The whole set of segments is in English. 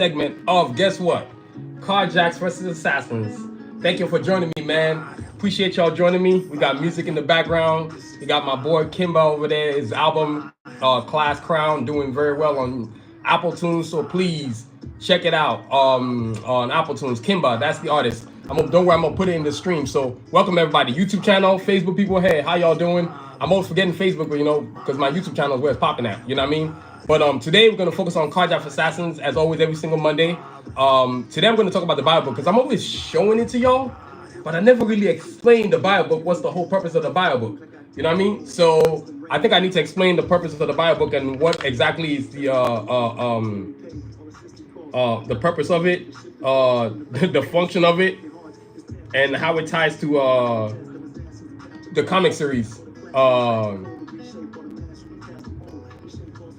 segment of, guess what? Karjakz versus Assassins. Thank you for joining me, man. Appreciate y'all joining me. We got music in the background. We got my boy Kimba over there. His album, Class Crown, doing very well on Apple Tunes. So please check it out on Apple Tunes. Kimba, that's the artist. Don't worry, I'm gonna put it in the stream. So welcome everybody. YouTube channel, Facebook people. Hey, how y'all doing? I'm always forgetting Facebook, but because my YouTube channel is where it's popping at. You know what I mean? But today we're gonna focus on Karjakz Assassins, as always, every single Monday. Today I'm gonna talk about the Bible book because I'm always showing it to y'all, but I never really explained the Bible book. What's the whole purpose of the Bible book? You know what I mean? So I think I need to explain the purpose of the Bible book and what exactly is the purpose of it, the function of it, and how it ties to the comic series.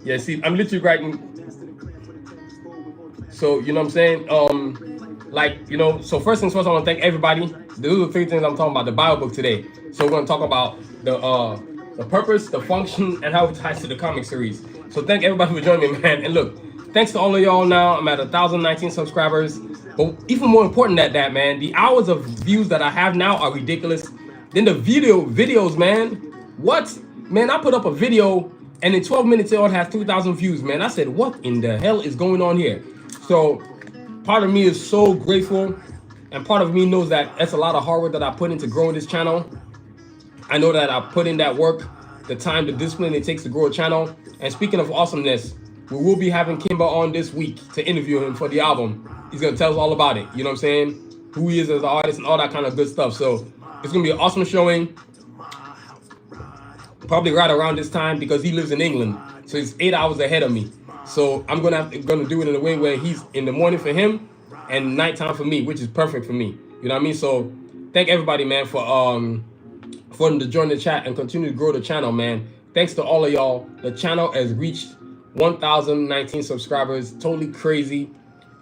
Yeah, see, I'm literally writing. So, you know what I'm saying? So first things first, I want to thank everybody. Those are the three things I'm talking about, the Bible book today. So we're going to talk about the purpose, the function, and how it ties to the comic series. So thank everybody for joining me, man. And look, thanks to all of y'all now. I'm at 1,019 subscribers. But even more important than that, man, the hours of views that I have now are ridiculous. Then the videos, man. What? Man, I put up a video and in 12 minutes, it all has 2,000 views, man. I said, what in the hell is going on here? So part of me is so grateful. And part of me knows that that's a lot of hard work that I put into growing this channel. I know that I put in that work, the time, the discipline it takes to grow a channel. And speaking of awesomeness, we will be having Kimba on this week to interview him for the album. He's going to tell us all about it. You know what I'm saying? Who he is as an artist and all that kind of good stuff. So it's going to be an awesome showing. Probably right around this time because he lives in England. So he's 8 hours ahead of me. So I'm gonna do it in a way where he's in the morning for him and nighttime for me, which is perfect for me. You know what I mean? So thank everybody, man, for them to join the chat and continue to grow the channel, man. Thanks to all of y'all. The channel has reached 1,019 subscribers. Totally crazy.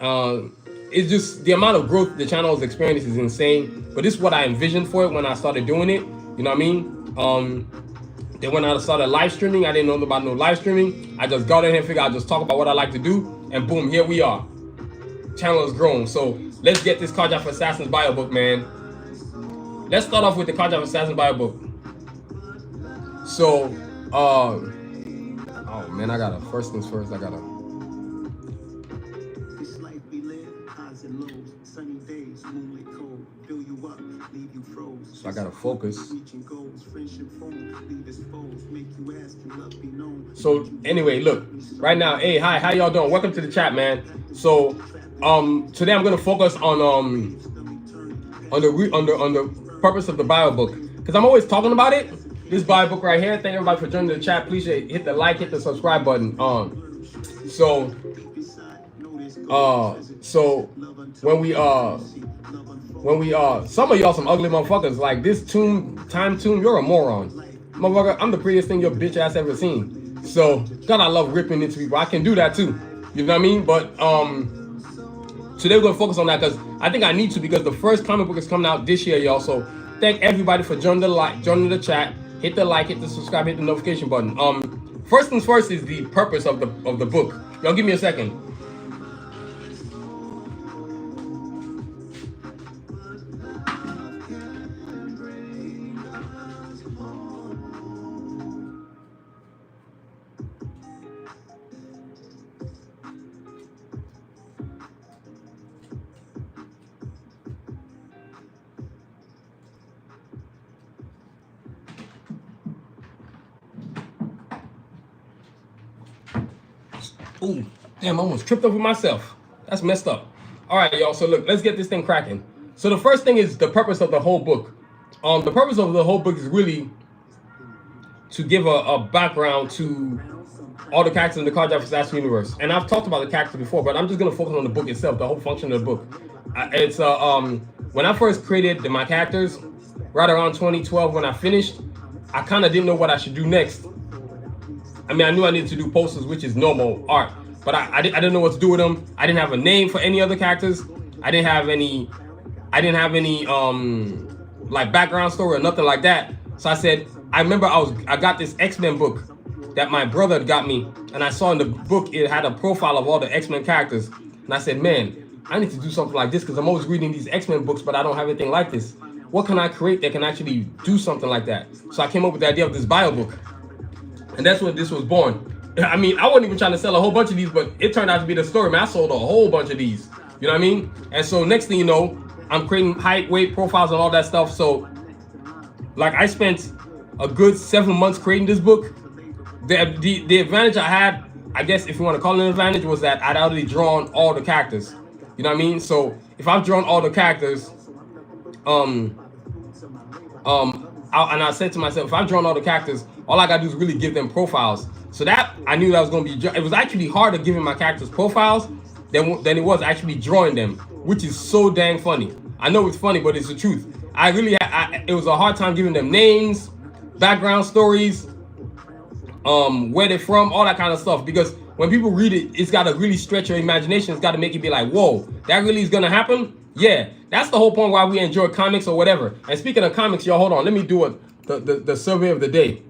It's just the amount of growth the channel has experienced is insane. But this is what I envisioned for it when I started doing it. You know what I mean? Then when I started live streaming, I didn't know about no live streaming. I just got in here and figured I'd just talk about what I like to do. And boom, here we are. Channel has grown. So let's get this Karjakz Assassins bio book, man. Let's start off with the Karjakz Assassins bio book. So, oh man, I gotta, first things first, I gotta. So I gotta focus. So anyway, look, right now, hey, hi, how y'all doing? Welcome to the chat, man. So today I'm gonna focus on the purpose of the Bible book, because I'm always talking about it. This Bible book right here. Thank everybody for joining the chat. Please hit the like, hit the subscribe button. So when we some of y'all some ugly motherfuckers like this time tune, you're a moron. Motherfucker, I'm the prettiest thing your bitch ass ever seen. So God, I love ripping into people. I can do that too. You know what I mean? But today we're gonna focus on that because I think I need to, because the first comic book is coming out this year, y'all. So thank everybody for joining the chat. Hit the like, hit the subscribe, hit the notification button. First things first is the purpose of the book. Y'all give me a second. Ooh, damn, I almost tripped over myself. That's messed up. All right, y'all, so look, let's get this thing cracking. So the first thing is the purpose of the whole book. The purpose of the whole book is really to give a background to all the characters in the Karjakz Assassins universe. And I've talked about the characters before, but I'm just gonna focus on the book itself, the whole function of the book. When I first created my characters, right around 2012 when I finished, I kind of didn't know what I should do next. I mean, I knew I needed to do posters, which is normal art, but I didn't know what to do with them. I didn't have a name for any other characters. I didn't have any like background story or nothing like that. So I said, I remember I got this X-Men book that my brother got me, and I saw in the book it had a profile of all the X-Men characters. and I said, man, I need to do something like this because I'm always reading these X-Men books, but I don't have anything like this. What can I create that can actually do something like that? So I came up with the idea of this bio book, and that's when this was born. I mean, I wasn't even trying to sell a whole bunch of these, but it turned out to be the story, man. I sold a whole bunch of these. You know what I mean? And so next thing you know, I'm creating height, weight, profiles, and all that stuff. So, like, I spent a good 7 months creating this book. The advantage I had, I guess if you want to call it an advantage, was that I'd already drawn all the characters. You know what I mean? So if I've drawn all the characters, and I said to myself, if I've drawn all the characters, all I gotta do is really give them profiles. So that I knew that was gonna be. It was actually harder giving my characters profiles than it was actually drawing them, which is so dang funny. I know it's funny, but it's the truth. It was a hard time giving them names, background stories, where they're from, all that kind of stuff. Because when people read it, it's got to really stretch your imagination. It's got to make you be like, whoa, that really is gonna happen? Yeah, that's the whole point why we enjoy comics or whatever. And speaking of comics, y'all, hold on, let me do the survey of the day.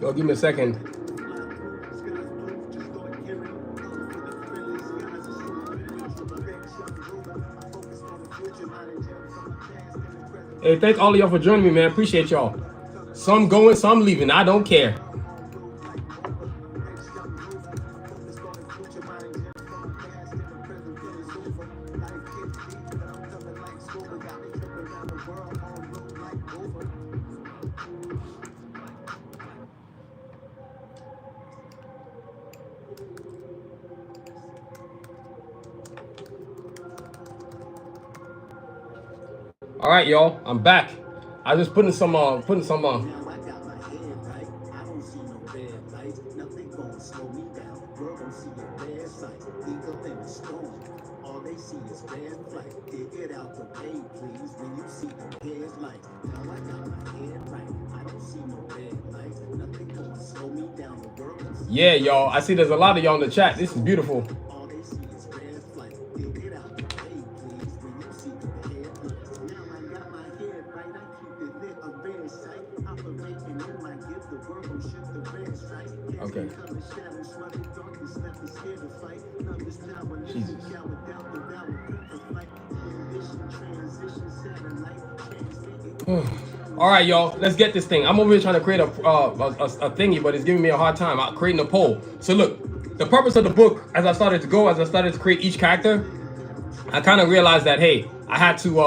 Yo, give me a second. Hey, thank all of y'all for joining me, man. Appreciate y'all. Some going, some leaving. I don't care. All right, y'all, I'm back. I was just putting some Yeah, y'all. I see there's a lot of y'all in the chat. This is beautiful. Okay. Jesus. All right, y'all. Let's get this thing. I'm over here trying to create a thingy, but it's giving me a hard time. I'm creating a poll. So look, the purpose of the book, as I started to create each character, I kind of realized that, hey, I had to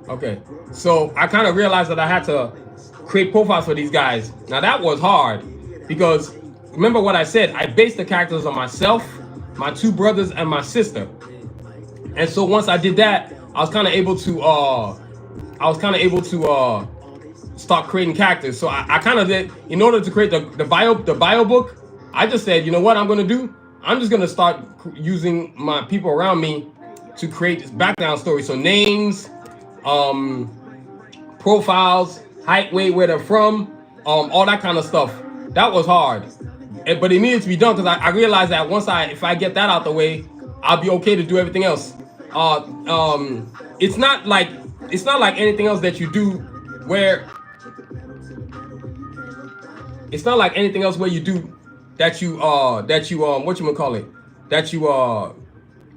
Okay, so I kind of realized that I had to create profiles for these guys. Now that was hard because remember what I said, I based the characters on myself, my two brothers, and my sister. And so once I did that, I was kind of able to start creating characters. So I kind of did, in order to create the bio book, I just said, you know what I'm gonna do? I'm just gonna start using my people around me to create background stories. So names, profiles, height, weight, where they're from, all that kind of stuff. That was hard, but it needed to be done because I realized that if I get that out the way, I'll be okay to do everything else. It's not like anything else that you do where it's not like anything else where you do that you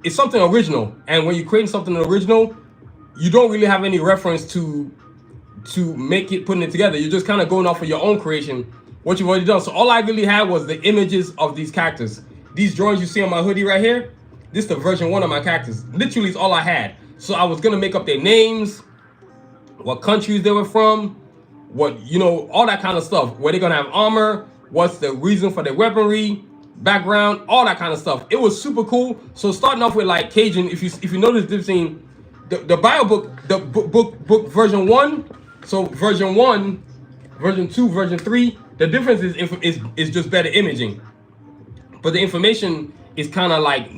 it's something original, and when you're creating something original, you don't really have any reference to putting it together. You're just kind of going off of your own creation, what you've already done. So all I really had was the images of these characters, these drawings you see on my hoodie right here, this is the version 1 of my characters. Literally is all I had. So I was gonna make up their names, what countries they were from, what, you know, all that kind of stuff. Where they're gonna have armor, what's the reason for their weaponry, background, all that kind of stuff. It was super cool. So starting off with like Cajun, if you notice this thing, the bio book, the book version 1, so version 1, version 2, version 3, the difference is just better imaging. But the information is kind of like,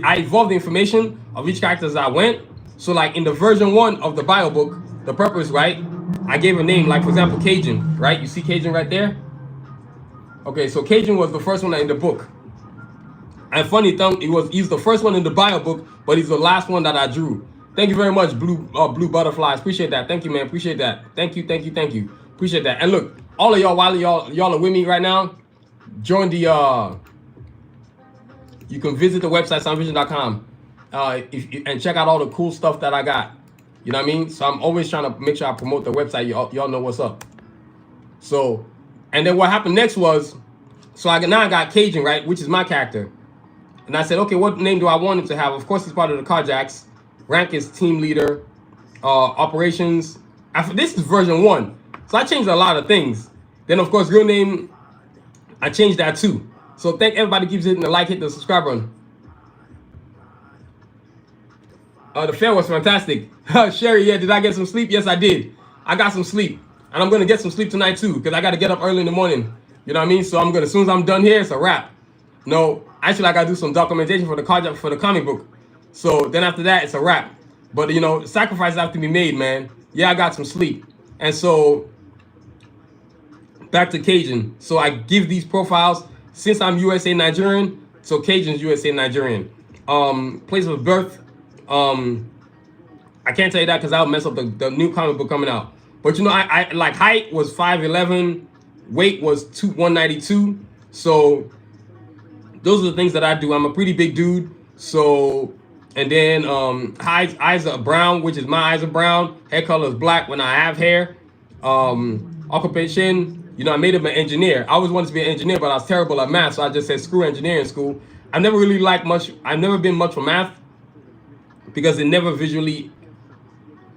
I evolved the information of each character as I went. So like in the version 1 of the bio book, the purpose, right? I gave a name, like for example, Cajun, right? You see Cajun right there? Okay, so Cajun was the first one in the book. And funny thing, he's the first one in the bio book, but he's the last one that I drew. Thank you very much, Blue Butterflies. Appreciate that. Thank you, man. Appreciate that. Thank you. Appreciate that. And look, all of y'all, while y'all are with me right now, join the you can visit the website soundvision.com and check out all the cool stuff that I got. You know what I mean? So I'm always trying to make sure I promote the website. Y'all know what's up. So, and then what happened next was, so I got Cajun, right, which is my character. And I said, okay, what name do I want him to have? Of course, he's part of the Karjakz. Rank is team leader, operations. This is version 1. So I changed a lot of things. Then, of course, real name, I changed that too. So thank everybody keeps hitting the like, hit the subscribe button. The fair was fantastic. Sherry, yeah, did I get some sleep? Yes, I did. I got some sleep. And I'm going to get some sleep tonight too, because I got to get up early in the morning. You know what I mean? So I'm going to, as soon as I'm done here, it's a wrap. No, actually, I got to do some documentation for the comic book. So then after that, it's a wrap. But, you know, sacrifices have to be made, man. Yeah, I got some sleep. And so back to Cajun. So I give these profiles since I'm USA Nigerian. So Cajun's USA Nigerian. Place of birth. I can't tell you that because I'll mess up the new comic book coming out. But you know, I like height was 5'11", weight was 192. So those are the things that I do. I'm a pretty big dude. So, and then eyes are brown, which is my eyes are brown. Hair color is black when I have hair. Occupation, you know, I made him an engineer. I always wanted to be an engineer, but I was terrible at math, so I just said screw engineering school. I've never really liked much. I've never been much for math because it never visually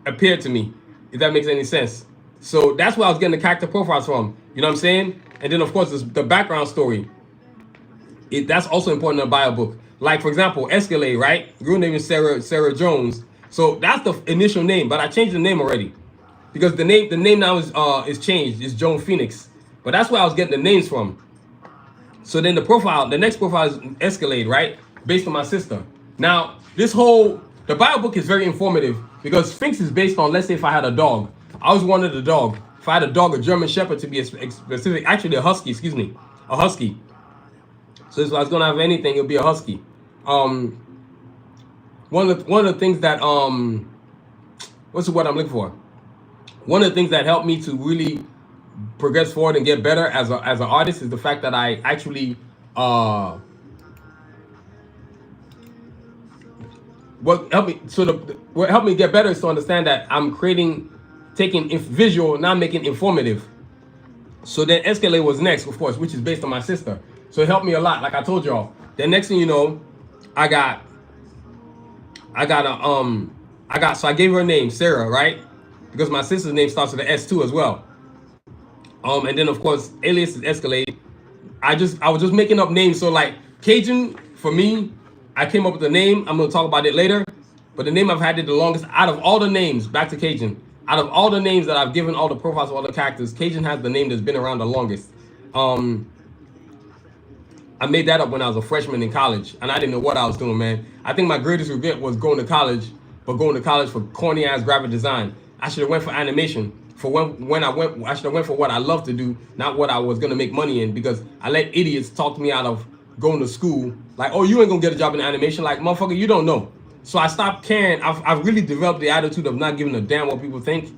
appeared to me, if that makes any sense. So that's where I was getting the character profiles from. You know what I'm saying? And then of course the background story. That's also important in a bio book. Like for example, Escalade, right? Real name is Sarah Jones. So that's the initial name, but I changed the name already because the name now is changed. It's Joan Phoenix. But that's where I was getting the names from. So then the next profile is Escalade, right? Based on my sister. Now the bio book is very informative because Sphinx is based on, let's say if I had a dog. I always wanted a dog. If I had a dog, a German Shepherd to be a specific, actually a Husky, a Husky. So if I was gonna have anything, it would be a Husky. One of the things that what's the word I'm looking for? One of the things that helped me to really progress forward and get better as an artist is the fact that I actually what helped me get better is to understand that I'm taking visual, not making informative. So then Escalade was next, of course, which is based on my sister. So it helped me a lot, like I told y'all. Then next thing you know, so I gave her a name, Sarah, right? Because my sister's name starts with an S too as well. And then of course, alias is Escalade. I was just making up names. So like Cajun, for me, I came up with the name. I'm gonna talk about it later. But the name I've had it the longest out of all the names, back to Cajun. Out of all the names that I've given all the profiles of all the characters, Cajun has the name that's been around the longest. I made that up when I was a freshman in college, and I didn't know what I was doing, man. I think my greatest regret was going to college, but going to college for corny ass graphic design. I should have went for animation. For when I should have went for what I love to do, not what I was gonna make money in, because I let idiots talk me out of going to school. Like, oh, you ain't gonna get a job in animation. Like, motherfucker, you don't know. So I stopped caring. I've really developed the attitude of not giving a damn what people think.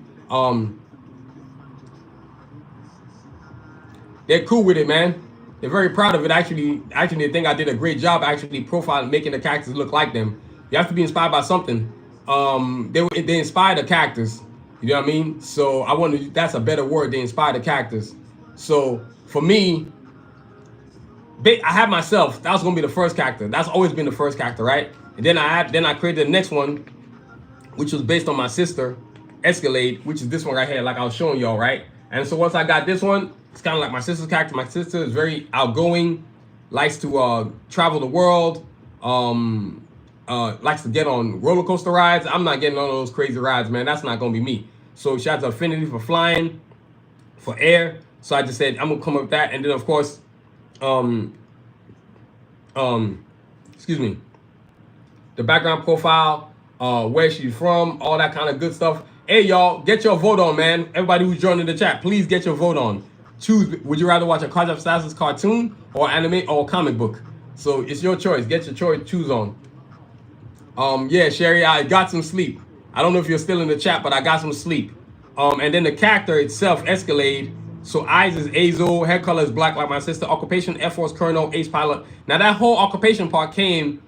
They're cool with it, man. They're very proud of it. Actually, they think I did a great job actually profiling, making the characters look like them. You have to be inspired by something. They inspire the characters. You know what I mean? So I wonder, that's a better word. They inspire the characters. So for me, I had myself. That was gonna be the first character. That's always been the first character, right? And then I created the next one, which was based on my sister, Escalade, which is this one right here, like I was showing y'all, right? And so once I got this one, it's kind of like my sister's character. My sister is very outgoing, likes to travel the world, likes to get on roller coaster rides. I'm not getting on those crazy rides, man. That's not gonna be me. So she has an affinity for flying, for air. So I just said I'm gonna come up with that, and then of course, excuse me, the background profile, where she's from, all that kind of good stuff. Hey y'all, get your vote on, man. Everybody who's joining the chat, please get your vote on. Choose, would you rather watch a Karjakz cartoon or anime or comic book? So it's your choice. Get your choice, choose on. Yeah, Sherry, I got some sleep. I don't know if you're still in the chat, but I got some sleep. And then the character itself, Escalade. So eyes is Azo, hair color is black like my sister, occupation Air Force Colonel, ace pilot. Now that whole occupation part came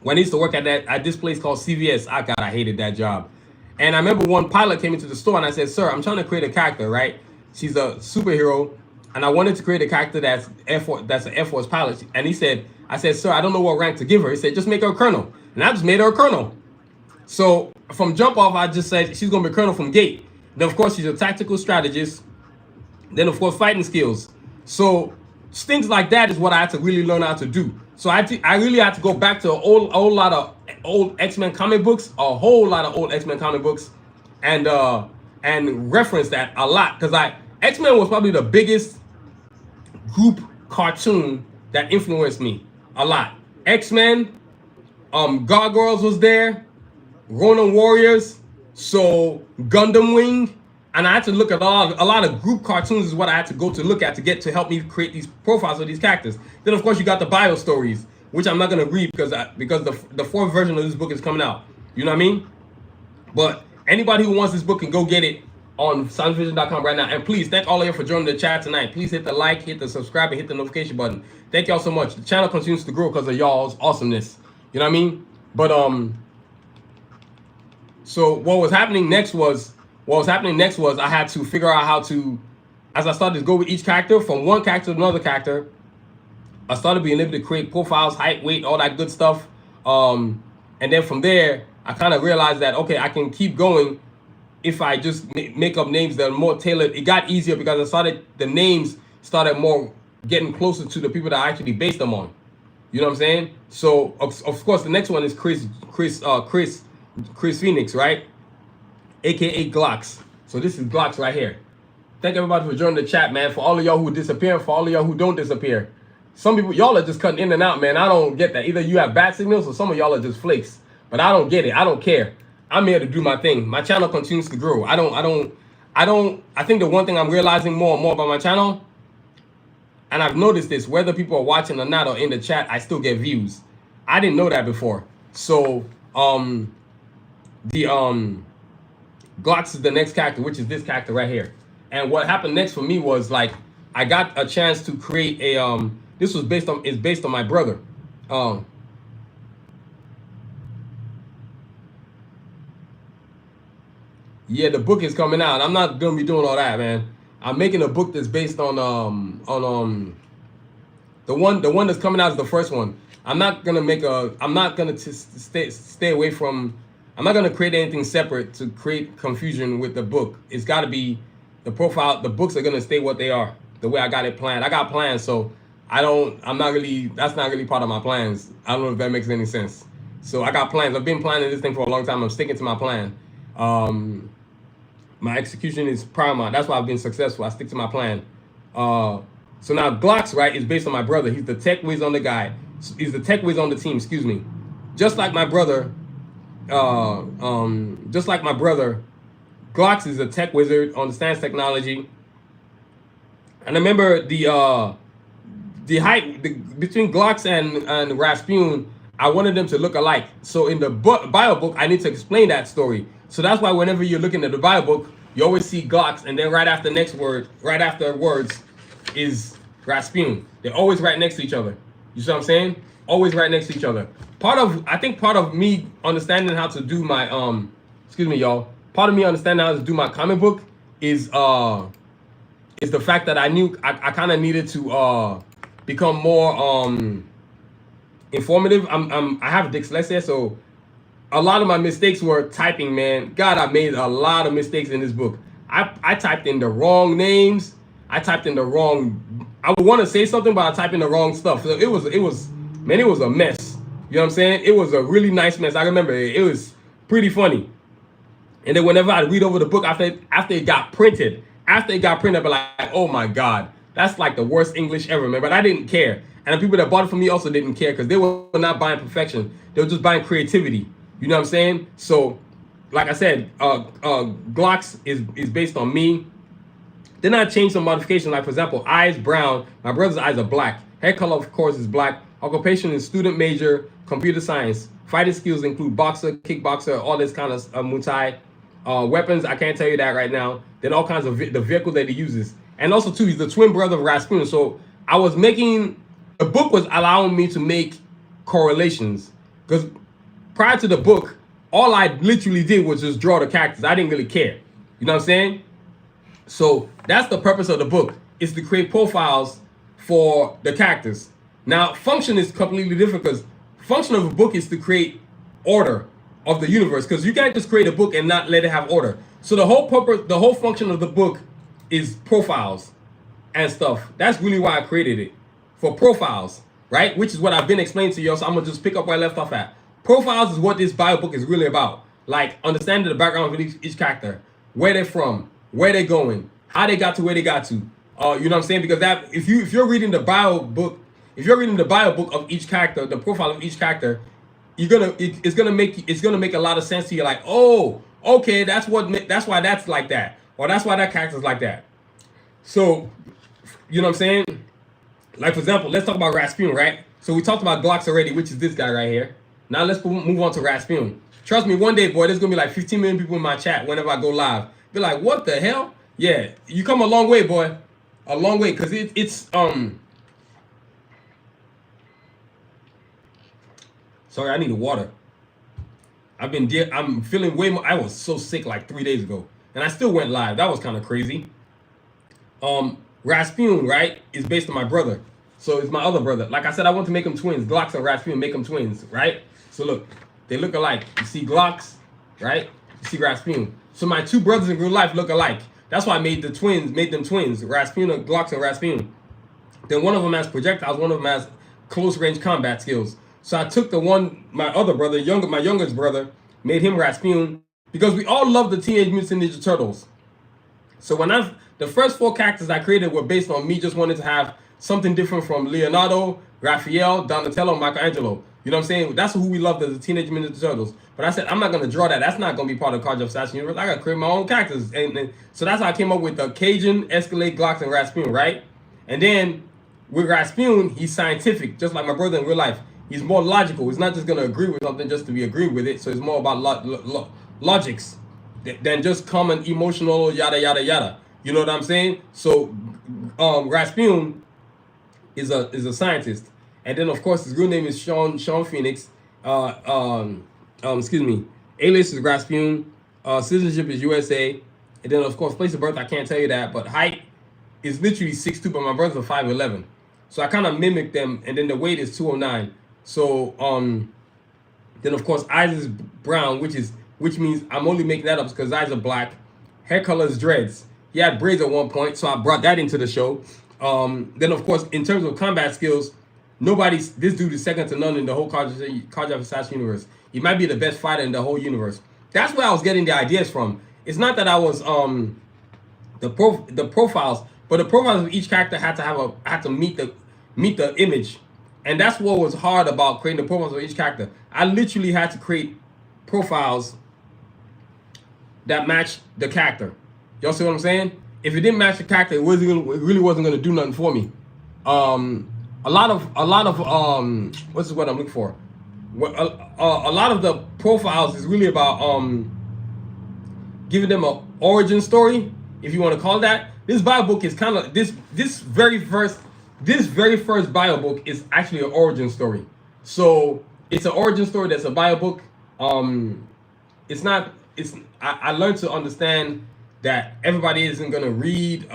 when I used to work at this place called CVS. I hated that job. And I remember one pilot came into the store and I said, sir, I'm trying to create a character, right? She's a superhero, and I wanted to create a character that's an Air Force pilot. And I said, sir, I don't know what rank to give her. He said, just make her a colonel. And I just made her a colonel. So from jump off, I just said she's gonna be a colonel from gate. Then of course she's a tactical strategist. Then of course fighting skills. So things like that is what I had to really learn how to do. So I really had to go back to a whole lot of old X-Men comic books, and reference that a lot, because X-Men was probably the biggest group cartoon that influenced me a lot. X-Men, Gargoyles was there, Ronin Warriors, so Gundam Wing, and I had to look at a lot of group cartoons is what I had to go to look at to help me create these profiles of these characters. Then of course you got the bio stories, which I'm not gonna read because the fourth version of this book is coming out. You know what I mean? But anybody who wants this book can go get it on sanusivision.com right now. And please thank all of you for joining the chat tonight. Please hit the like, hit the subscribe, and hit the notification button. Thank y'all so much. The channel continues to grow because of y'all's awesomeness. You know what I mean? But so what was happening next was I had to figure out how to, as I started to go with each character, from one character to another character, I started being able to create profiles, height, weight, all that good stuff. And then from there, I kind of realized that, okay, I can keep going if I just make up names that are more tailored. It got easier because the names started more getting closer to the people that I actually based them on. You know what I'm saying? So of course the next one is Chris Phoenix, right? AKA Glocks. So this is Glocks right here. Thank everybody for joining the chat, man. For all of y'all who disappear, for all of y'all who don't disappear. Some people, y'all are just cutting in and out, man. I don't get that. Either you have bad signals or some of y'all are just flakes. But I don't get it. I don't care. I'm here to do my thing. My channel continues to grow. I think the one thing I'm realizing more and more about my channel, and I've noticed this, whether people are watching or not or in the chat, I still get views. I didn't know that before. So Glocks is the next character, which is this character right here. And what happened next for me was, like, I got a chance to create a this was based on my brother. Yeah, the book is coming out. I'm not gonna be doing all that, man. I'm making a book that's based on the one that's coming out is the first one. I'm not gonna stay away from. I'm not gonna create anything separate to create confusion with the book. It's got to be the profile. The books are gonna stay what they are, the way I got it planned. I got plans, so that's not really part of my plans. I don't know if that makes any sense. So I got plans. I've been planning this thing for a long time. I'm sticking to my plan. My execution is paramount. That's why I've been successful. I stick to my plan. So now Glocks, right, is based on my brother. He's the tech whiz on the guy. He's the tech whiz on the team, excuse me. Just like my brother, Glocks is a tech wizard, understands technology. And I remember the height between Glocks and Rasputin, I wanted them to look alike. So in the bio book, I need to explain that story. So that's why whenever you're looking at the bio book, you always see Glocks, and then right after words is Rasputin. They're always right next to each other. You see what I'm saying? Always right next to each other. I think part of me understanding how to do my excuse me, y'all. Part of me understanding how to do my comic book is the fact that I knew I kind of needed to become more informative. I have dyslexia, so a lot of my mistakes were typing, man. God, I made a lot of mistakes in this book. I typed in the wrong names. I typed in the wrong. I would want to say something, but I typed in the wrong stuff. So it was man, it was a mess. You know what I'm saying? It was a really nice mess. I remember it was pretty funny. And then whenever I read over the book after it got printed, I'd be like, oh my God, that's like the worst English ever, man. But I didn't care. And the people that bought it from me also didn't care because they were not buying perfection. They were just buying creativity. You know what I'm saying? So, like I said, Glocks is based on me. Then I changed some modifications. Like, for example, eyes brown. My brother's eyes are black. Hair color, of course, is black. Occupation is student major, computer science. Fighting skills include boxer, kickboxer, all this kind of Muay Thai. Weapons, I can't tell you that right now. Then all kinds of the vehicle that he uses. And also, too, he's the twin brother of Rasputin. So I was making, the book was allowing me to make correlations. Because prior to the book, all I literally did was just draw the characters. I didn't really care. You know what I'm saying? So that's the purpose of the book, is to create profiles for the characters. Now, function is completely different because function of a book is to create order of the universe, because you can't just create a book and not let it have order. So the whole purpose, the whole function of the book is profiles and stuff. That's really why I created it, for profiles, right? Which is what I've been explaining to you. So I'm gonna just pick up where I left off at. Profiles is what this bio book is really about. Like understanding the background of each character, where they're from, where they're going, how they got to where they got to. You know what I'm saying? Because that if you're reading the bio book, of each character, the profile of each character, it's gonna make a lot of sense to you. Like, oh, okay, that's why that's like that, or that's why that character's like that. So, you know what I'm saying? Like, for example, let's talk about Rasputin, right? So we talked about Glocks already, which is this guy right here. Now let's move on to Rasputin. Trust me, one day, boy, there's gonna be like 15 million people in my chat whenever I go live. Be like, what the hell? Yeah, you come a long way, boy, a long way, because it's Sorry, I need water. I'm feeling way more. I was so sick like 3 days ago, and I still went live. That was kind of crazy. Rasputin, right, is based on my brother. So it's my other brother. Like I said, I want to make them twins. Glocks and Rasputin, make them twins, right? So look, they look alike. You see Glocks, right? You see Rasputin. So my two brothers in real life look alike. That's why I made them twins. Rasputin, Glocks, and Rasputin. Then one of them has projectiles, one of them has close range combat skills. So I took my other brother, my youngest brother, made him Rasputin, because we all love the Teenage Mutant Ninja Turtles. So the first 4 characters I created were based on me just wanting to have something different from Leonardo, Raphael, Donatello, Michelangelo. You know what I'm saying? That's who we loved as the Teenage Mutant Ninja Turtles. But I said, I'm not going to draw that. That's not going to be part of Karjakz Assassin Universe. I got to create my own characters. And so that's how I came up with the Cajun, Escalade, Glocks, and Rasputin, right? And then with Rasputin, he's scientific, just like my brother in real life. He's more logical. He's not just going to agree with something just to be agreeing with it. So it's more about logics than just common emotional yada, yada, yada. You know what I'm saying? So Rasputin is a scientist. And then, of course, his real name is Sean Phoenix. Excuse me. Alias is Rasputin. Citizenship is USA. And then, of course, place of birth, I can't tell you that. But height is literally 6'2", but my brother's a 5'11". So I kind of mimic them. And then the weight is 209. So then, of course, eyes is brown, which means I'm only making that up because eyes are black. Hair color is dreads. He had braids at one point, so I brought that into the show. Then, of course, in terms of combat skills, this dude is second to none in the whole Karjakz Assassin universe. He might be the best fighter in the whole universe. That's where I was getting the ideas from. It's not that I was the profiles, but the profiles of each character had to meet the image. And that's what was hard about creating the profiles of each character. I literally had to create profiles that match the character. Y'all see what I'm saying? If it didn't match the character, it really wasn't gonna do nothing for me. A lot of what's what I'm looking for? A lot of the profiles is really about giving them an origin story, if you want to call it that. This bio book is kind of this very first bio book is actually an origin story. So it's an origin story that's a bio book. I learned to understand that everybody isn't gonna read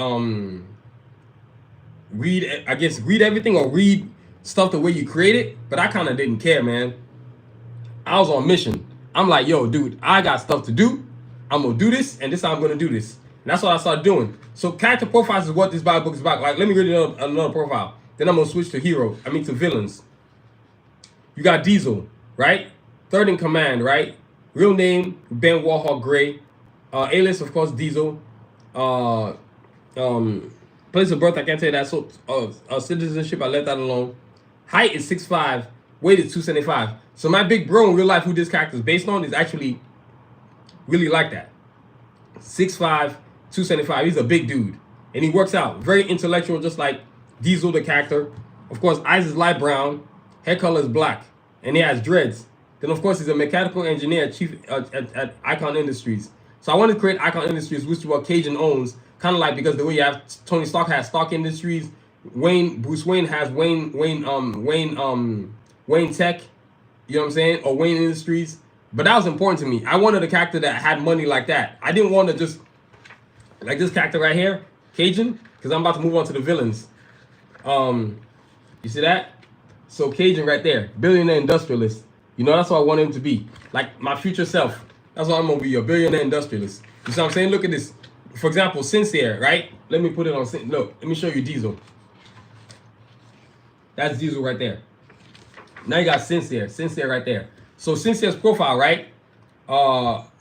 read, I guess, read everything or read stuff the way you create it. But I kind of didn't care, man. I was on mission. I'm like, yo, dude, I got stuff to do. I'm gonna do this, and this is how I'm gonna do this. And that's what I started doing. So character profiles is what this Bible book is about. Like, let me read another profile. Then I'm gonna switch to to villains. You got Diesel, right? Third in command, right? Real name, Ben Warhawk Gray. Alias, of course, Diesel. Place of birth, I can't tell you that. So, citizenship, I left that alone. Height is 6'5", weight is 275. So my big bro in real life, who this character is based on, is actually really like that. 6'5", 275. He's a big dude, and he works out. Very intellectual, just like Diesel, the character. Of course, eyes is light brown, hair color is black, and he has dreads. Then, of course, he's a mechanical engineer at Icon Industries. So I wanted to create Icon Industries, which is what Cajun owns. Kind of like, because the way you have Tony Stark has Stark Industries, Bruce Wayne has Wayne Tech, you know what I'm saying, or Wayne Industries. But that was important to me. I wanted a character that had money like that. I didn't want to just like this character right here, Cajun, because I'm about to move on to the villains. You see that? So Cajun right there, billionaire industrialist. You know, that's what I want him to be. Like my future self. That's what I'm gonna be, a billionaire industrialist. You see what I'm saying? Look at this. For example, Sincere, right? Let me put it on. Look, let me show you Diesel. That's Diesel right there. Now you got Sincere right there. So Sincere's profile, right?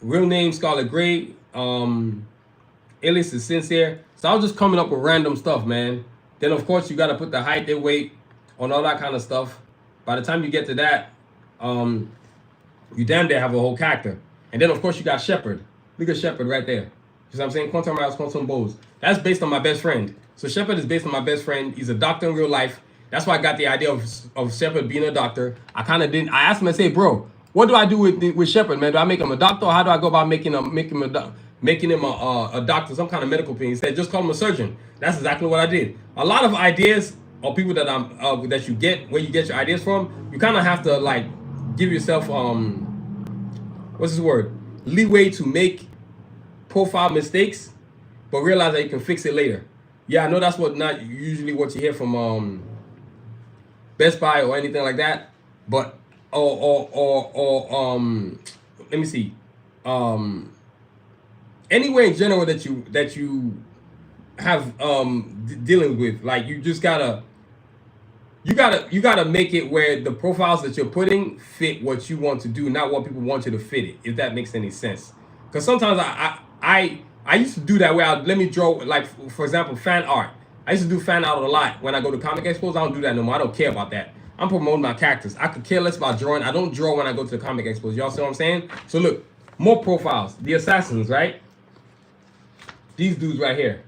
Real name Scarlet Gray. Alias is Sincere. So I was just coming up with random stuff, man. Then of course you gotta put the height, the weight, on all that kind of stuff. By the time you get to that, you damn near have a whole character. And then of course you got Shepard. Look at Shepard right there. You know what I'm saying? Quantum Miles, Quantum Bows. That's based on my best friend. So Shepard is based on my best friend. He's a doctor in real life. That's why I got the idea of Shepard being a doctor. I kind of didn't. I asked him, I say, bro, what do I do with Shepard, man? Do I make him a doctor, or how do I go about making him a doctor, some kind of medical thing? He said, just call him a surgeon. That's exactly what I did. A lot of ideas or people that that you get, where you get your ideas from, you kind of have to like give yourself what's this word? Leeway to make profile mistakes, but realize that you can fix it later. Yeah, I know that's not usually what you hear from Best Buy or anything like that, but let me see, anywhere in general that you have dealing with, like you just gotta make it where the profiles that you're putting fit what you want to do, not what people want you to fit it, if that makes any sense. Because sometimes I used to do that where let me draw, like, for example, fan art. I used to do fan art a lot when I go to comic expos. I don't do that no more. I don't care about that. I'm promoting my characters. I could care less about drawing. I don't draw when I go to the comic expos. Y'all see what I'm saying? So look, more profiles. The assassins, right? These dudes right here.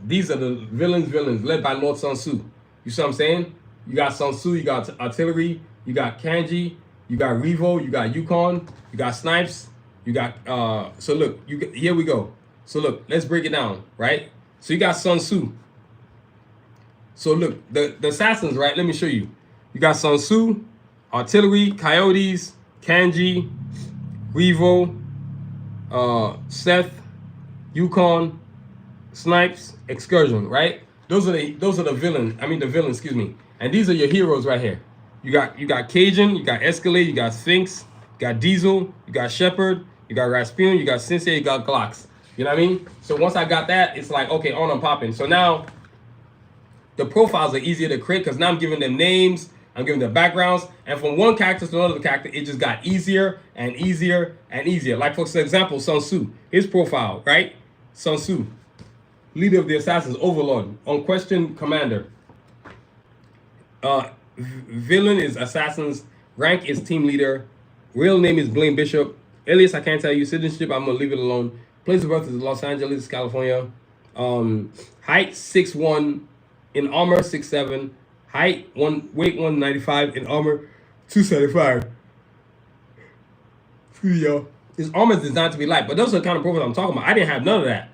These are the villains led by Lord Sun Tzu. You see what I'm saying? You got Sun Tzu, you got artillery, you got Kanji, you got Revo, you got Yukon, you got Snipes, you got so look, here we go. So look, let's break it down, right? So you got Sun Tzu. So look, the assassins, right? Let me show you. You got Sun Tzu, artillery, coyotes, Kanji, Revo, Seth, Yukon, Snipes, Excursion, right? Those are the villains. I mean the villains, excuse me. And these are your heroes right here. You got Cajun, you got Escalade, you got Sphinx, you got Diesel, you got Shepard, you got Rasputin, you got Sincere, you got Glocks. You know what I mean? So once I got that, it's like, okay, on and popping. So now the profiles are easier to create because now I'm giving them names, I'm giving them backgrounds, and from one character to another character, it just got easier and easier and easier. Like for example, Sun Tzu, his profile, right? Sun Tzu, leader of the assassins, overlord, unquestioned commander. Villain is assassins, rank is team leader, real name is Blaine Bishop, alias I can't tell you, citizenship I'm gonna leave it alone, place of birth is Los Angeles, California, height 6'1", in armor 6'7", weight 195, in armor 275. Yo, his armor is designed to be light, but those are the kind of profiles I'm talking about. I didn't have none of that.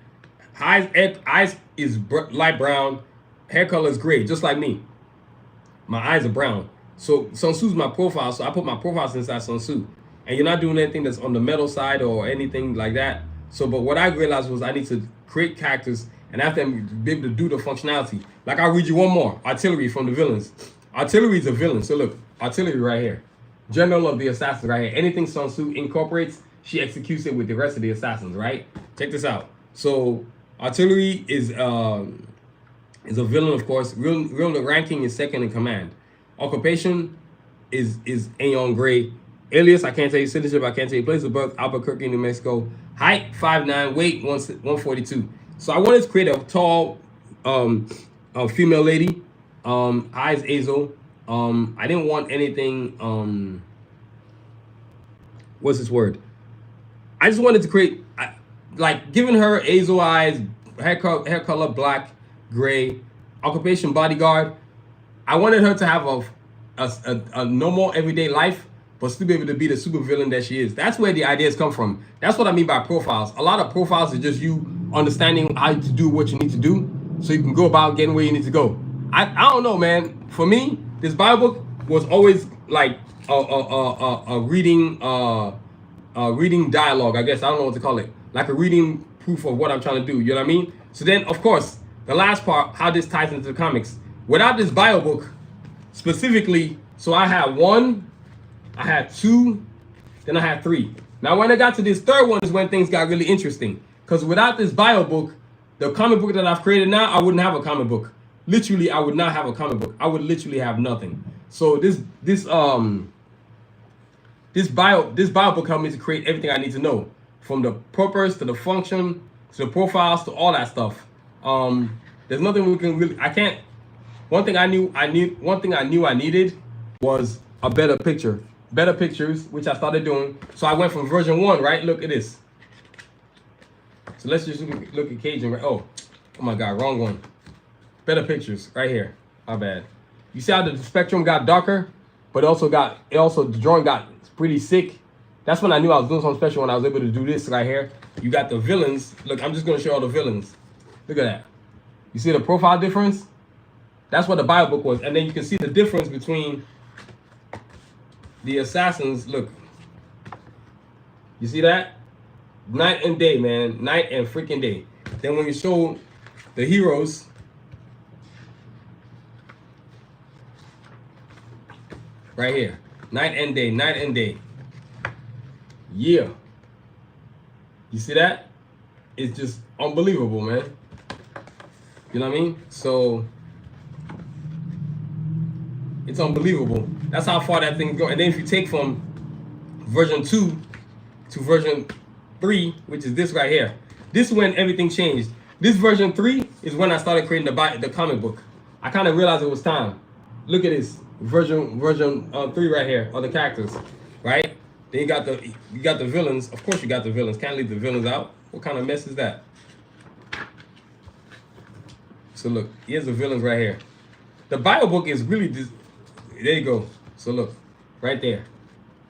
Eyes is light brown, hair color is gray, just like me. My eyes are brown. So Sun Tzu's my profile, so I put my profiles inside Sun Tzu. And you're not doing anything that's on the metal side or anything like that. So, but what I realized was I need to create characters and I have to be able to do the functionality. Like I'll read you one more. Artillery from the villains. Artillery is a villain. So look, artillery right here. General of the assassins right here. Anything Sun Tzu incorporates, she executes it with the rest of the assassins, right? Check this out. So artillery is a villain, of course. Real ranking is second in command. Occupation is Aeon Gray. Alias, I can't tell you citizenship, I can't tell you place of birth, Albuquerque, New Mexico. Height, 5'9", weight, 142. So I wanted to create a tall a female lady. Eyes Azel. I didn't want anything, what's this word? I just wanted to create, like, giving her Azel eyes, hair color black, gray, occupation bodyguard. I wanted her to have a normal everyday life, but still be able to be the super villain that she is. That's where the ideas come from. That's what I mean by profiles. A lot of profiles is just you understanding how to do what you need to do so you can go about getting where you need to go. I don't know, man. For me, this Bible book was always like a reading dialogue, I guess. I don't know what to call it. Like a reading proof of what I'm trying to do. You know what I mean? So then, of course, the last part, how this ties into the comics. Without this Bible book, specifically, so I had 1, I had 2, then I had 3. Now, when I got to this third one is when things got really interesting. Because without this bio book, the comic book that I've created now, I wouldn't have a comic book. Literally, I would not have a comic book. I would literally have nothing. So this bio book helped me to create everything I need to know, from the purpose to the function to the profiles to all that stuff. There's nothing we can really. I can't. One thing I knew I needed was a better pictures, which I started doing. So I went from version 1, right? Look at this. So let's just look at Cajun. Right? Oh my God, wrong one. Better pictures, right here. My bad. You see how the spectrum got darker, but the drawing got pretty sick. That's when I knew I was doing something special, when I was able to do this right here. You got the villains. Look, I'm just gonna show all the villains. Look at that. You see the profile difference? That's what the Bible book was. And then you can see the difference between the assassins. Look. You see that? Night and day, man. Night and freaking day. Then when you show the heroes, right here. Night and day, night and day. Yeah. You see that? It's just unbelievable, man. You know what I mean? So it's unbelievable. That's how far that thing goes. And then if you take from version 2 to version 3, which is this right here, this is when everything changed. This version 3 is when I started creating the comic book. I kind of realized it was time. Look at this version 3 right here, or the characters, right? Then you got the villains. Of course you got the villains. Can't leave the villains out. What kind of mess is that? So look, here's the villains right here. The Bible book is really this. There you go. So look, right there.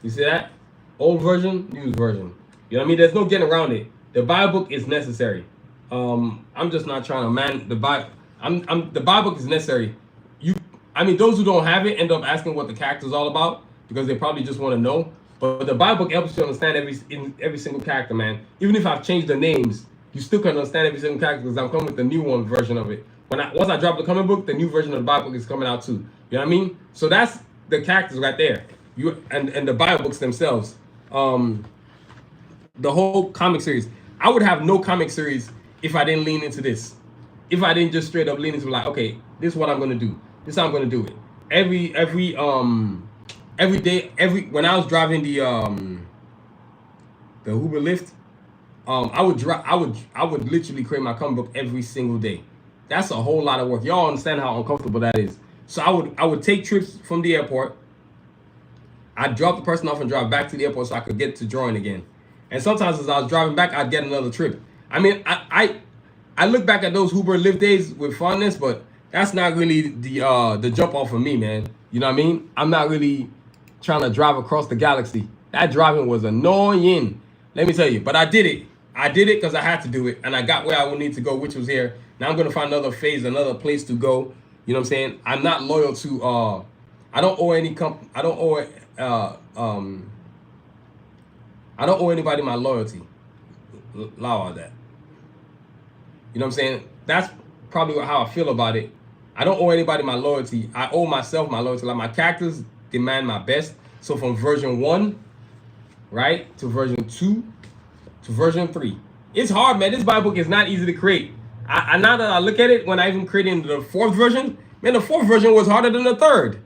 You see that? Old version, new version. You know what I mean? There's no getting around it. The Bible book is necessary. I'm just not trying to man the Bible. The Bible book is necessary. Those who don't have it end up asking what the character is all about, because they probably just want to know. But the Bible book helps you understand every single character, man. Even if I've changed the names, you still can understand every single character, because I'm coming with the new one version of it. Once I drop the comic book, the new version of the Bible book is coming out too. You know what I mean? So that's the characters right there. And the Bible books themselves. The whole comic series. I would have no comic series if I didn't lean into this. If I didn't just straight up lean into, like, okay, this is what I'm gonna do. This is how I'm gonna do it. Every day, when I was driving the Uber Lyft, I would literally create my comic book every single day. That's a whole lot of work. Y'all understand how uncomfortable that is. So I would take trips from the airport. I'd drop the person off and drive back to the airport so I could get to drawing again. And sometimes as I was driving back, I'd get another trip. I mean, I look back at those Uber Lyft days with fondness, but that's not really the jump off for me, man. You know what I mean? I'm not really trying to drive across the galaxy. That driving was annoying. Let me tell you, but I did it. I did it because I had to do it, and I got where I would need to go, which was here. Now I'm gonna find another phase, another place to go. You know what I'm saying? I'm not loyal to. I don't owe any I don't owe anybody my loyalty. Allow all that. You know what I'm saying? that's probably how I feel about it. I don't owe anybody my loyalty. I owe myself my loyalty. Like my characters demand my best. So from version 1, right, to version 2 to version 3. It's hard, man. This Bible book is not easy to create. I now that I look at it, when I even created the 4th version, man, the 4th version was harder than the 3rd.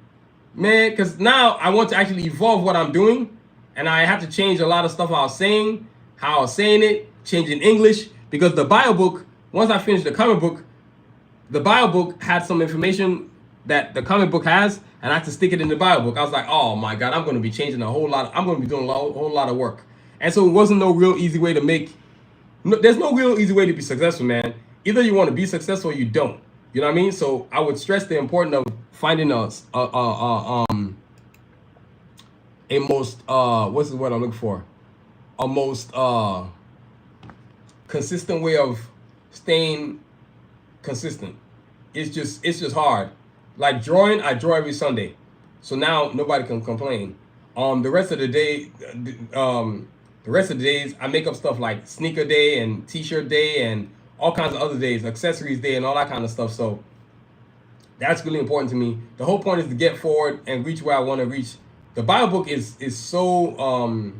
Man, because now I want to actually evolve what I'm doing, and I have to change a lot of stuff I was saying, how I was saying it, changing English, because the Bible book, once I finished the comic book, the Bible book had some information that the comic book has, and I had to stick it in the Bible book. I was like, oh my God, I'm going to be changing a whole lot. I'm going to be doing a whole lot of work. And so it wasn't no real easy way to make, there's no real easy way to be successful, man. Either you want to be successful or you don't. You know what I mean? So I would stress the importance of finding a most, what's the word I'm looking for? A most consistent way of staying consistent. It's just hard. Like drawing, I draw every Sunday, so now nobody can complain. The rest of the day, the rest of the days, I make up stuff like sneaker day and t-shirt day and all kinds of other days, accessories day and all that kind of stuff. So that's really important to me. The whole point is to get forward and reach where I want to reach. The Bible book is so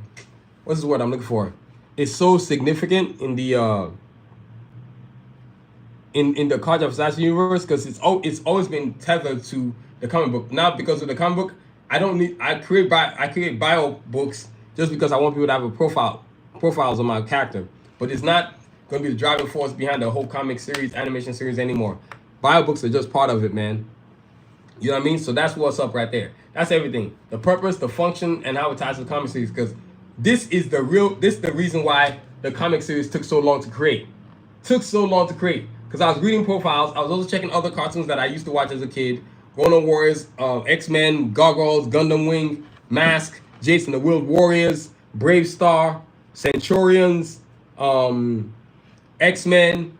what's the word I'm looking for? It's so significant in the in the Karjakz universe because it's always been tethered to the comic book. Now because of the comic book, I create bio books just because I want people to have profiles of my character. But it's not going to be the driving force behind the whole comic series, animation series anymore. Bio books are just part of it, man. You know what I mean? So that's what's up right there. That's everything. The purpose, the function, and how it ties to the comic series. Because this is the reason why the comic series took so long to create. Because I was reading profiles. I was also checking other cartoons that I used to watch as a kid. Ronin Warriors, X-Men, Gargoyles, Gundam Wing, Mask, Jason the World Warriors, Brave Star, Centurions, X-Men,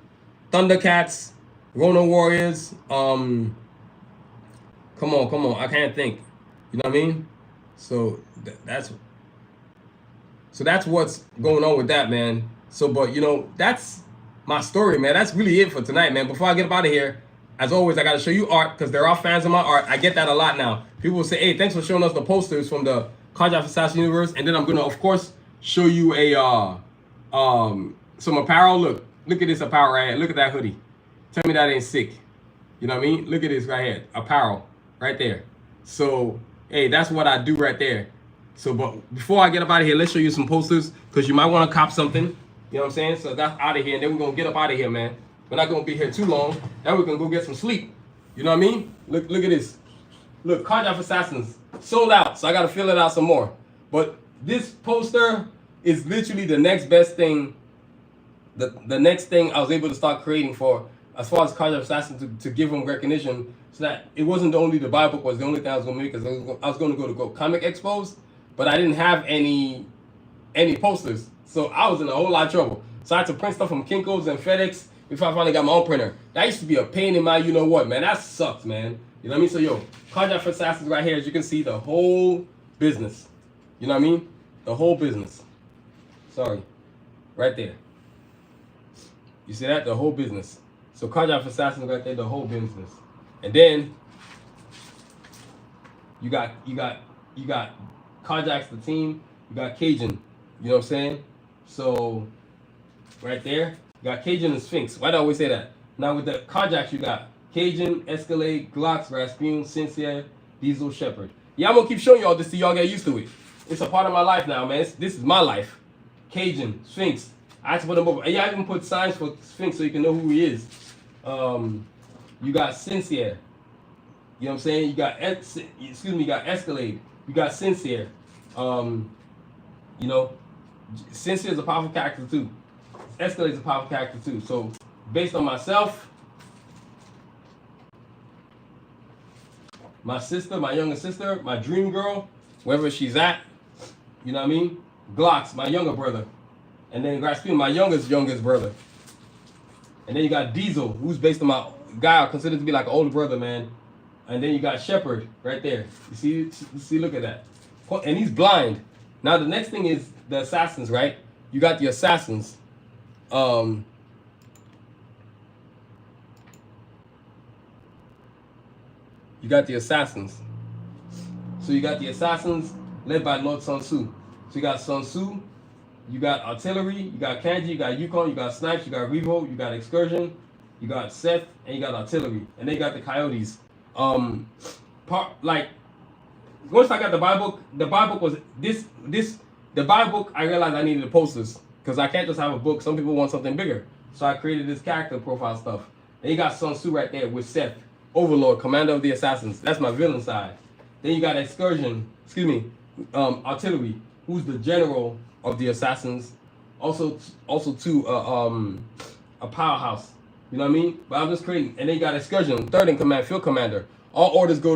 Thundercats, Ronin Warriors. Come on, I can't think. You know what I mean? So that's what's going on with that, man. So, but you know, that's my story, man. That's really it for tonight, man. Before I get up out of here, as always, I got to show you art because there are fans of my art. I get that a lot now. People will say, hey, thanks for showing us the posters from the Karjakz universe. And then I'm going to, of course, show you some apparel. Look at this apparel right here. Look at that hoodie. Tell me that ain't sick. You know what I mean? Look at this right here. Apparel right there. So, hey, that's what I do right there. So, but before I get up out of here, let's show you some posters because you might want to cop something. You know what I'm saying? So that's out of here. And then we're going to get up out of here, man. We're not going to be here too long. Then we're going to go get some sleep. You know what I mean? Look at this. Look, Karjakz Assassins sold out. So I got to fill it out some more. But this poster is literally the next best thing. The next thing I was able to start creating for as far as Karjakz Assassins to give them recognition. So that it wasn't only the Bible book was the only thing I was going to make because I was going to go comic expos. But I didn't have any posters. So I was in a whole lot of trouble. So I had to print stuff from Kinko's and FedEx before I finally got my own printer. That used to be a pain in my you-know-what, man. That sucks, man. You know what I mean? So, yo, Karjakz Assassins right here, as you can see, the whole business. You know what I mean? The whole business. Sorry. Right there. You see that? The whole business. So Karjakz Assassins right there, the whole business. And then you got Karjakz the team, you got Cajun. You know what I'm saying? So right there, you got Cajun and Sphinx. Why do I always say that? Now with the Karjakz, you got Cajun, Escalade, Glocks, Rasputin, Sincere, Diesel, Shepherd. Yeah, I'm gonna keep showing y'all this till y'all get used to it. It's a part of my life now, man. This is my life. Cajun, Sphinx. I had to put them over. And yeah, I even put signs for Sphinx so you can know who he is. You got Sincere. You know what I'm saying? You got you got Escalade. You got Sincere. You know, Sincere is a powerful character too. Escalade is a powerful character too. So based on myself, my sister, my younger sister, my dream girl, wherever she's at, you know what I mean? Glocks, my younger brother. And then Rasputin, my youngest brother. And then you got Diesel, who's based on my guy I consider to be like an older brother, man. And then you got Shepherd right there. You see, look at that. And he's blind. Now the next thing is the assassins, right? You got the assassins. you got the assassins. So you got the assassins led by Lord Sun Tzu. So you got Sun Tzu, you got artillery, you got Kanji, you got Yukon, you got snipes, you got Revo, you got excursion, you got Seth, and you got artillery. And then you got the coyotes. Like once I got the Bible was the Bible I realized I needed the posters. Because I can't just have a book. Some people want something bigger. So I created this character profile stuff. And you got Sun Tzu right there with Seth, Overlord, Commander of the Assassins. That's my villain side. Then you got Artillery, who's the general of the Assassins. Also too, a powerhouse. You know what I mean? But I'm just creating. And then you got Excursion, third in command, Field Commander. All orders go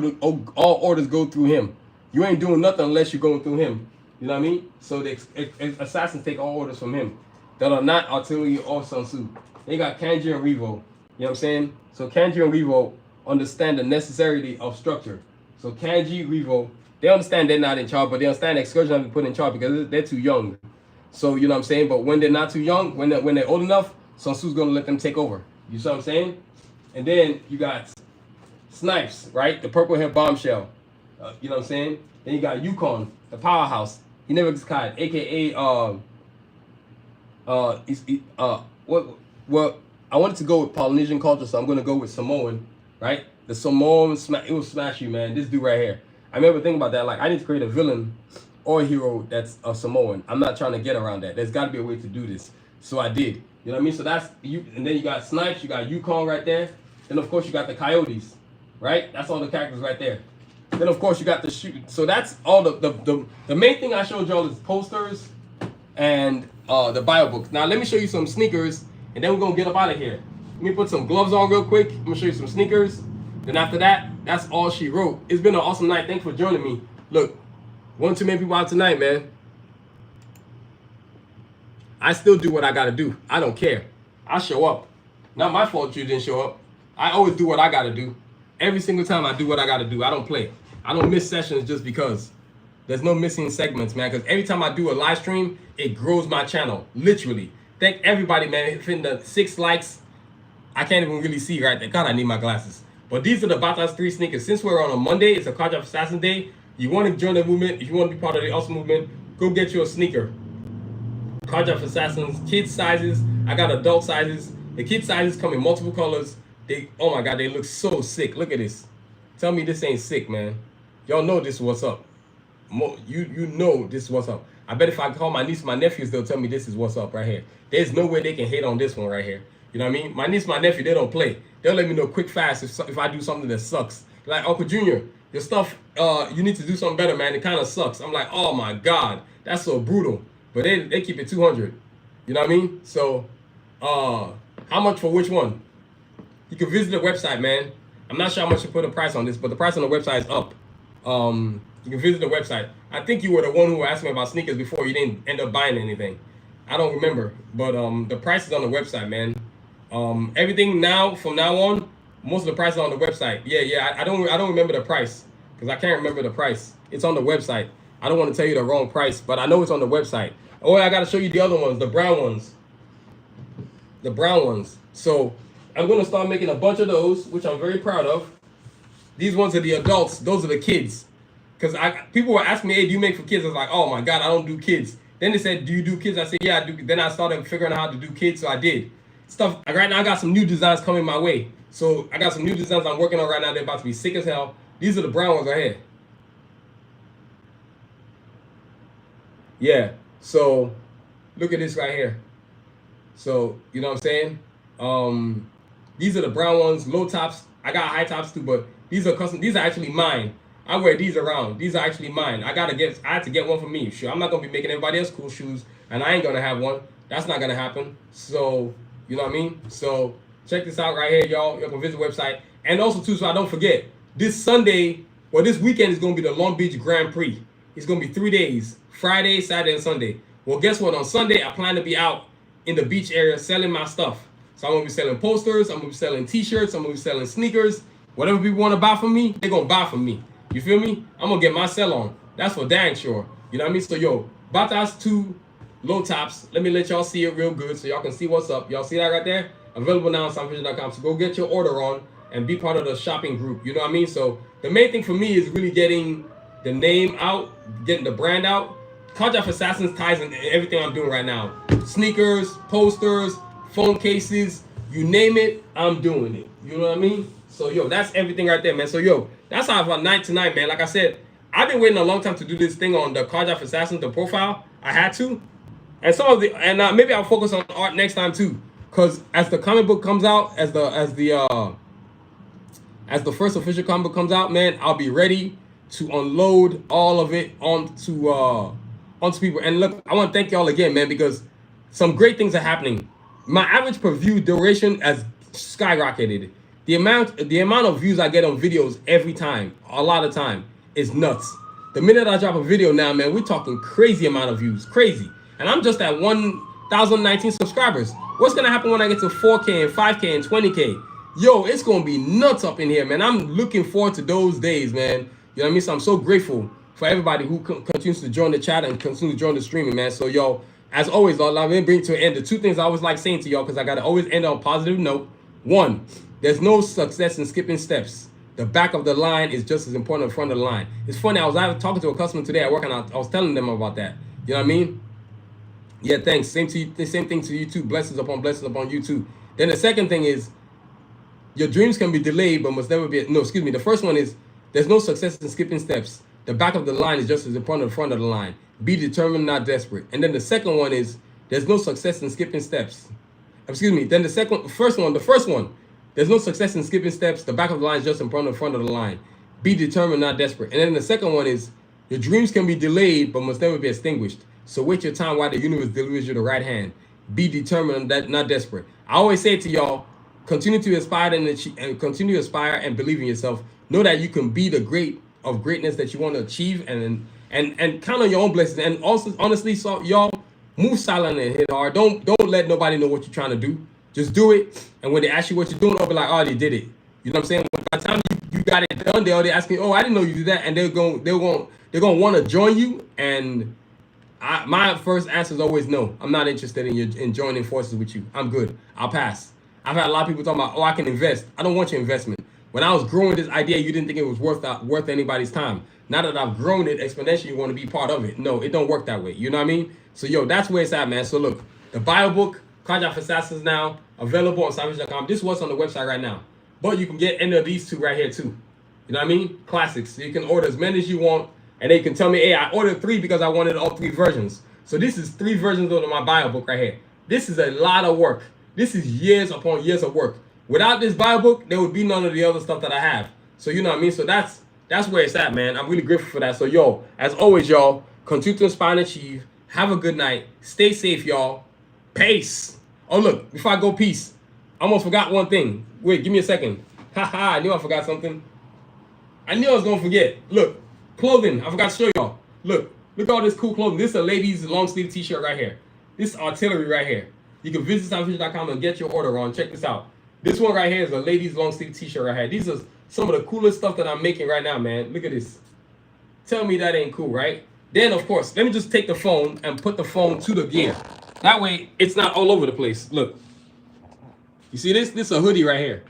through him. You ain't doing nothing unless you're going through him. You know what I mean? So the assassins take all orders from him that are not artillery or Sun Tzu. They got Kanji and Revo. You know what I'm saying? So Kanji and Revo understand the necessity of structure. So Kanji, Revo, they understand they're not in charge, but they understand Excursion have been put in charge because they're too young. So you know what I'm saying? But when they're not too young, when they're old enough, Sun Tzu's gonna let them take over. You see what I'm saying? And then you got Snipes, right? The purple hair bombshell. You know what I'm saying? Then you got Yukon, the powerhouse. He never gets caught, aka well, I wanted to go with Polynesian culture, so I'm gonna go with Samoan, right? The Samoan it will smash you, man. This dude right here. I remember thinking about that, like I need to create a villain or a hero that's a Samoan. I'm not trying to get around that. There's gotta be a way to do this. So I did. You know what I mean? So that's you, and then you got Snipes, you got Yukon right there. Then of course you got the Coyotes, right? That's all the characters right there. Then of course you got the shoot. So that's all the main thing I showed y'all is posters and the bio books. Now let me show you some sneakers and then we're gonna get up out of here. Let me put some gloves on real quick. I'm gonna show you some sneakers. Then after that, that's all she wrote. It's been an awesome night. Thanks for joining me. Look, one too many people out tonight, man. I still do what I gotta do. I don't care. I show up. Not my fault you didn't show up. I always do what I gotta do. Every single time I do what I gotta do. I don't play. I don't miss sessions just because. There's no missing segments, man. Because every time I do a live stream, it grows my channel. Literally. Thank everybody, man. Hitting the 6 likes. I can't even really see right there. God, I need my glasses. But these are the Batas 3 sneakers. Since we're on a Monday, it's a Karjakz Assassin Day. You want to join the movement, if you want to be part of the awesome movement, go get you a sneaker. Karjakz Assassins, kids sizes. I got adult sizes. The kid sizes come in multiple colors. Oh my God, they look so sick. Look at this. Tell me this ain't sick, man. Y'all know this is what's up. You know this is what's up. I bet if I call my niece and my nephews, they'll tell me this is what's up right here. There's no way they can hate on this one right here. You know what I mean? My niece and my nephew, they don't play. They'll let me know quick, fast if I do something that sucks. Like, Uncle Junior, your stuff, you need to do something better, man. It kind of sucks. I'm like, oh my God, that's so brutal. But they keep it 200. You know what I mean? So, how much for which one? You can visit the website, man. I'm not sure how much to put a price on this, but the price on the website is up. You can visit the website. I think you were the one who asked me about sneakers before. You didn't end up buying anything. I don't remember, but the price is on the website, man. Everything now, from now on, most of the price is on the website. Yeah. I don't remember the price because I can't remember the price. It's on the website. I don't want to tell you the wrong price, but I know it's on the website. Oh, I got to show you the other ones, the brown ones. The brown ones. So I'm going to start making a bunch of those, which I'm very proud of. These ones are the adults. Those are the kids. Because people were asking me, hey, do you make for kids? I was like, oh my God, I don't do kids. Then they said, do you do kids? I said, yeah, I do. Then I started figuring out how to do kids, so I did. Right now I got some new designs coming my way. So I got some new designs I'm working on right now. They're about to be sick as hell. These are the brown ones right here. Yeah, so look at this right here. So, you know what I'm saying? These are the brown ones, low tops. I got high tops too, but these are custom. These are actually mine. I wear these around. These are actually mine. I had to get one for me. Sure, I'm not gonna be making everybody else cool shoes, and I ain't gonna have one. That's not gonna happen. So, you know what I mean? So check this out right here, y'all. Y'all can visit the website. And also too, so I don't forget, this Sunday, well, this weekend is gonna be the Long Beach Grand Prix. It's gonna be 3 days, Friday, Saturday, and Sunday. Well, guess what? On Sunday, I plan to be out in the beach area selling my stuff. So I'm gonna be selling posters, I'm gonna be selling t-shirts, I'm gonna be selling sneakers. Whatever people wanna buy from me, they're gonna buy from me. You feel me? I'm gonna get my sell on. That's for dang sure. You know what I mean? So yo, Batas 2 low tops. Let me let y'all see it real good so y'all can see what's up. Y'all see that right there? Available now on soundvision.com. So go get your order on. and be part of the shopping group. You know what I mean? So the main thing for me is really getting the name out, getting the brand out. Karjakz Assassins ties in everything I'm doing right now. Sneakers, posters, phone cases, you name it, I'm doing it. You know what I mean? So yo, that's everything right there, man. So yo, that's how about night tonight, man. Like I said, I've been waiting a long time to do this thing on the Karjakz Assassins, the profile. I had to, and some of the, and maybe I'll focus on art next time too, because as the comic book comes out, as the first official comic book comes out, man, I'll be ready to unload all of it onto people. And look, I want to thank y'all again, man, because some great things are happening. My average per view duration has skyrocketed. The amount of views I get on videos every time, a lot of time, is nuts. The minute I drop a video now, man, we're talking crazy amount of views, crazy. And I'm just at 1,019 subscribers. What's gonna happen when I get to 4K and 5K and 20K? Yo, it's gonna be nuts up in here, man. I'm looking forward to those days, man. You know what I mean? So I'm so grateful for everybody who continues to join the chat and continues to join the streaming, man. So yo, as always, let me bring to an end the two things I always like saying to y'all, because I gotta always end on a positive note. One, there's no success in skipping steps. The back of the line is just as important as the front of the line. It's funny, I was talking to a customer today at work, and I was telling them about that. You know what I mean? Yeah, thanks. Same thing to you too. Blessings upon you too. Then the second thing is, your dreams can be delayed, but must never be. No, excuse me. The first one is, there's no success in skipping steps. The back of the line is just as important as the front of the line. Be determined, not desperate. And then the second one is, there's no success in skipping steps. Excuse me. Then the first one, there's no success in skipping steps. The back of the line is just in front of the front of the line. Be determined, not desperate. And then the second one is, your dreams can be delayed, but must never be extinguished. So wait your time while the universe delivers you the right hand. Be determined, not desperate. I always say to y'all, continue to aspire and continue to aspire and believe in yourself. Know that you can be the greatness that you want to achieve, and count on your own blessings. And also, honestly, so y'all move silent and hit hard. Don't let nobody know what you're trying to do. Just do it. And when they ask you what you're doing, they'll be like, oh, they did it. You know what I'm saying? By the time you got it done, they're asking, oh, I didn't know you did that, and they're gonna want to join you. And my first answer is always no. I'm not interested in joining forces with you. I'm good. I'll pass. I've had a lot of people talking about, oh, I can invest. I don't want your investment. When I was growing this idea, you didn't think it was worth anybody's time. Now that I've grown it exponentially, you want to be part of it. No, it don't work that way. You know what I mean? So yo, that's where it's at, man. So look, the bio book, Karjakz Assassins, now available on savage.com. This is what's on the website right now. But you can get any of these two right here too. You know what I mean? Classics. So you can order as many as you want, and they can tell me, hey, I ordered 3 because I wanted all 3 versions. So this is 3 versions of my bio book right here. This is a lot of work. This is years upon years of work. Without this bio book, there would be none of the other stuff that I have. So you know what I mean? So that's where it's at, man. I'm really grateful for that. So yo, as always, y'all, continue to inspire and achieve. Have a good night. Stay safe, y'all. Peace. Oh look, before I go, peace. I almost forgot one thing. Wait, give me a second. Haha, I knew I forgot something. I knew I was gonna forget. Look, clothing. I forgot to show y'all. Look at all this cool clothing. This is a ladies long sleeve t-shirt right here. This is artillery right here. You can visit savage.com and get your order on. Check this out. This one right here is a ladies long sleeve t-shirt right here. These are some of the coolest stuff that I'm making right now, man. Look at this. Tell me that ain't cool, right? Then, of course, let me just take the phone and put the phone to the gear. That way, it's not all over the place. Look. You see this? This is a hoodie right here.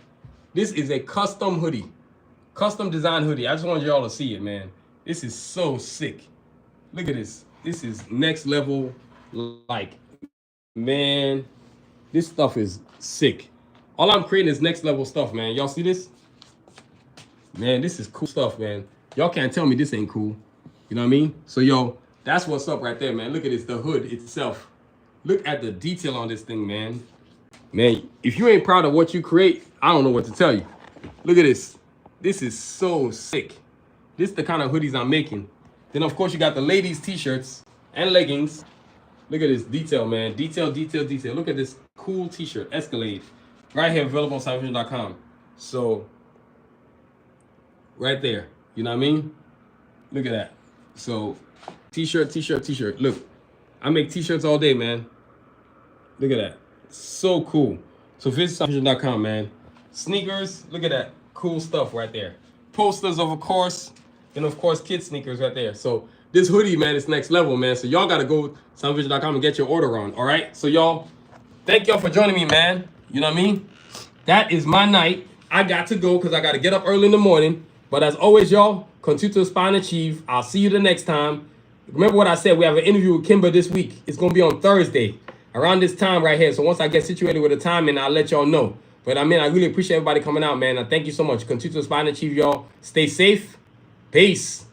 This is a custom hoodie. Custom design hoodie. I just wanted y'all to see it, man. This is so sick. Look at this. This is next level. Like, man, this stuff is sick. All I'm creating is next level stuff, man. Y'all see this? Man, this is cool stuff, man. Y'all can't tell me this ain't cool. You know what I mean? So, yo, that's what's up right there, man. Look at this, the hood itself. Look at the detail on this thing, man. Man, if you ain't proud of what you create, I don't know what to tell you. Look at this. This is so sick. This is the kind of hoodies I'm making. Then, of course, you got the ladies' t-shirts and leggings. Look at this detail, man. Detail, detail, detail. Look at this cool t-shirt, Escalade. Right here, available on savage.com. So, right there. You know what I mean? Look at that. So, t-shirt, t-shirt, t-shirt. Look, I make t-shirts all day, man. Look at that. So cool. So, visit savage.com, man. Sneakers. Look at that. Cool stuff right there. Posters, of course. And, of course, kid sneakers right there. So, this hoodie, man, is next level, man. So, y'all got to go to savage.com and get your order on, all right? So, y'all, thank y'all for joining me, man. You know what I mean? That is my night. I got to go because I got to get up early in the morning. But as always, y'all, continue to aspire and achieve. I'll see you the next time. Remember what I said. We have an interview with Kimber this week. It's going to be on Thursday around this time right here. So once I get situated with the timing, I'll let y'all know. But I mean, I really appreciate everybody coming out, man. I thank you so much. Continue to aspire and achieve, y'all. Stay safe. Peace.